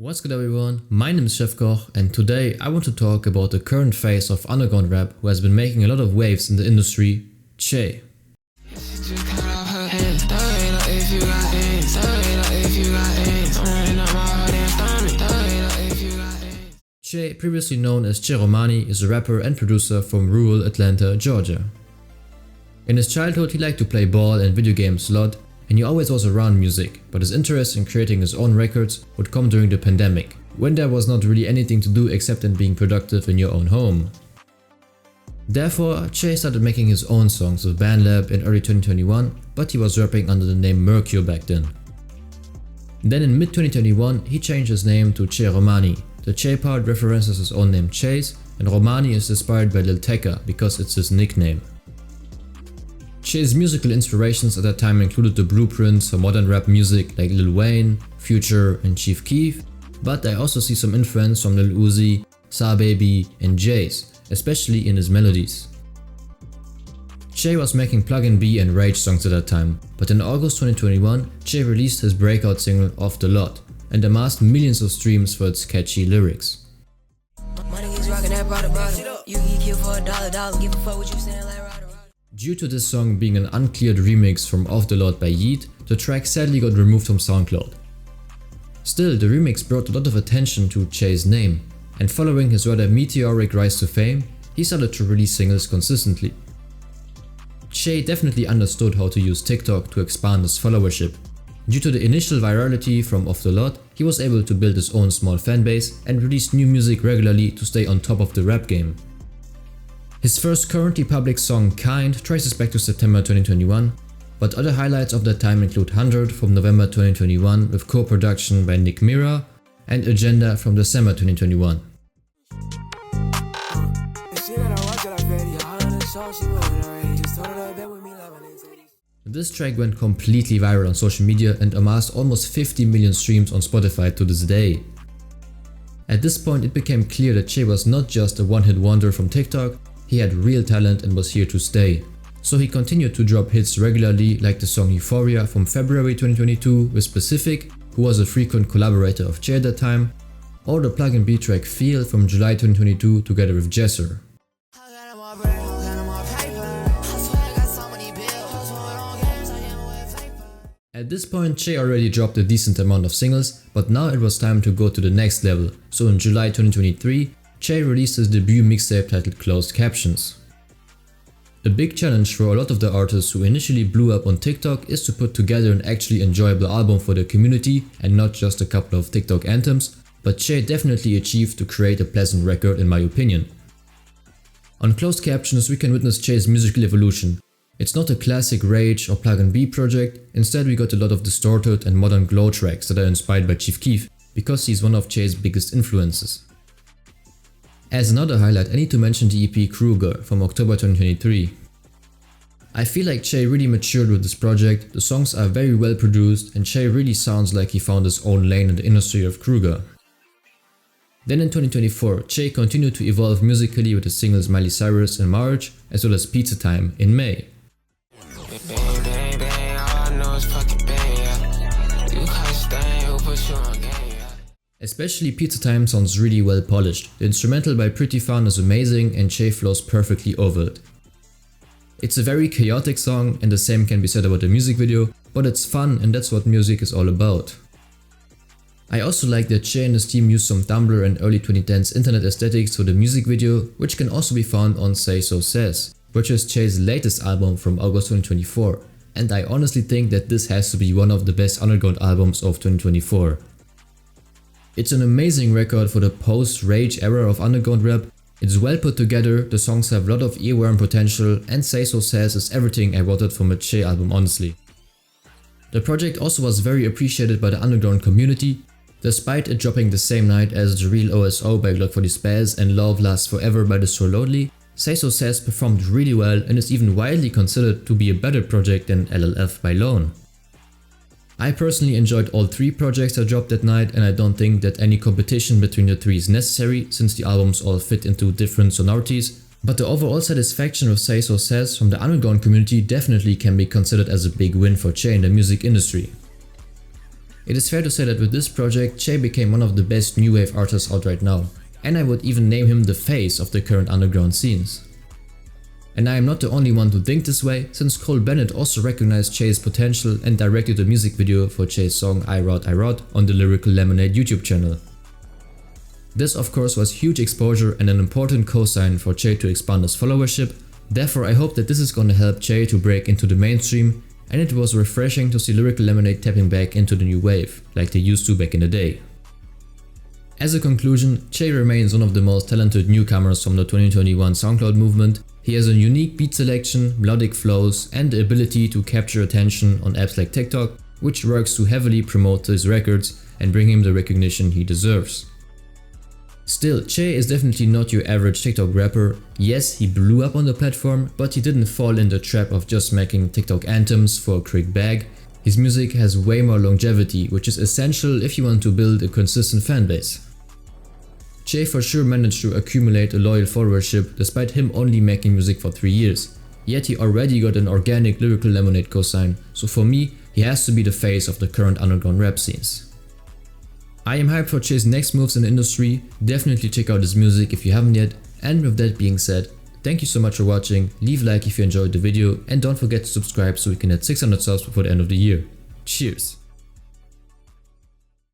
What's good everyone, my name is Chefkoch and today I want to talk about the current phase of underground rap who has been making a lot of waves in the industry, Che. Che, previously known as Che Romani, is a rapper and producer from rural Atlanta, Georgia. In his childhood he liked to play ball and video games a lot, and he always was around music, but his interest in creating his own records would come during the pandemic, when there was not really anything to do except in being productive in your own home. Therefore, Che started making his own songs with BandLab in early 2021, but he was rapping under the name Mercure back then. Then in mid-2021 he changed his name to Che Romani. The Che part references his own name Chase, and Romani is inspired by Lil Tecca because it's his nickname. Che's musical inspirations at that time included the blueprints for modern rap music like Lil Wayne, Future and Chief Keef, but I also see some influence from Lil Uzi, Sa Baby and Jace, especially in his melodies. Che was making pluggnb and rage songs at that time, but in August 2021 Che released his breakout single Off the Lot and amassed millions of streams for its catchy lyrics. Due to this song being an uncleared remix from Off the Lot by Yeet, the track sadly got removed from SoundCloud. Still, the remix brought a lot of attention to Che's name, and following his rather meteoric rise to fame, he started to release singles consistently. Che definitely understood how to use TikTok to expand his followership. Due to the initial virality from Off the Lot, he was able to build his own small fanbase and release new music regularly to stay on top of the rap game. His first currently public song Kind traces back to September 2021, but other highlights of that time include 100 from November 2021 with co-production by Nick Mira and Agenda from December 2021. This track went completely viral on social media and amassed almost 50 million streams on Spotify to this day. At this point it became clear that Che was not just a one-hit wonder from TikTok. He had real talent and was here to stay. So he continued to drop hits regularly like the song Euphoria from February 2022 with Specific, who was a frequent collaborator of Che at that time, or the pluggnb track Feel from July 2022 together with Jesser. At this point Che already dropped a decent amount of singles, but now it was time to go to the next level, so in July 2023 Che released his debut mixtape titled Closed Captions. A big challenge for a lot of the artists who initially blew up on TikTok is to put together an actually enjoyable album for the community and not just a couple of TikTok anthems, but Che definitely achieved to create a pleasant record in my opinion. On Closed Captions we can witness Che's musical evolution. It's not a classic rage or pluggnb project, instead we got a lot of distorted and modern glow tracks that are inspired by Chief Keef, because he's one of Che's biggest influences. As another highlight, I need to mention the EP Kruger from October 2023. I feel like Che really matured with this project, the songs are very well produced and Che really sounds like he found his own lane in the industry of Kruger. Then in 2024, Che continued to evolve musically with the singles Miley Cyrus in March as well as Pizza Time in May. Especially Pizza Time sounds really well polished. The instrumental by Pretty Fun is amazing and Che flows perfectly over it. It's a very chaotic song and the same can be said about the music video, but it's fun and that's what music is all about. I also like that Che and his team used some Tumblr and early 2010s internet aesthetics for the music video, which can also be found on Say So Says, which is Che's latest album from August 2024, and I honestly think that this has to be one of the best underground albums of 2024. It's an amazing record for the post-rage era of underground rap. It's well put together, the songs have a lot of earworm potential, and Say So Says is everything I wanted from a Che album honestly. The project also was very appreciated by the underground community, despite it dropping the same night as The Real OSO by Glock 40 Spaz and Love Lasts Forever by The So Lonely. Say So Says performed really well and is even widely considered to be a better project than LLF by Lone. I personally enjoyed all three projects that dropped that night and I don't think that any competition between the three is necessary since the albums all fit into different sonorities, but the overall satisfaction with Say So Says from the underground community definitely can be considered as a big win for Che in the music industry. It is fair to say that with this project, Che became one of the best new wave artists out right now, and I would even name him the face of the current underground scenes. And I am not the only one to think this way, since Cole Bennett also recognized Che's potential and directed a music video for Che's song I Rot on the Lyrical Lemonade YouTube channel. This of course was huge exposure and an important cosign for Che to expand his followership, therefore I hope that this is gonna help Che to break into the mainstream, and it was refreshing to see Lyrical Lemonade tapping back into the new wave, like they used to back in the day. As a conclusion, Che remains one of the most talented newcomers from the 2021 SoundCloud movement. He has a unique beat selection, melodic flows, and the ability to capture attention on apps like TikTok, which works to heavily promote his records and bring him the recognition he deserves. Still, Che is definitely not your average TikTok rapper. Yes, he blew up on the platform, but he didn't fall in the trap of just making TikTok anthems for a quick bag. His music has way more longevity, which is essential if you want to build a consistent fanbase. Che for sure managed to accumulate a loyal followership despite him only making music for 3 years, yet he already got an organic Lyrical Lemonade cosign, so for me, he has to be the face of the current underground rap scenes. I am hyped for Che's next moves in the industry, definitely check out his music if you haven't yet, and with that being said, thank you so much for watching, leave a like if you enjoyed the video, and don't forget to subscribe so we can hit 600 subs before the end of the year. Cheers!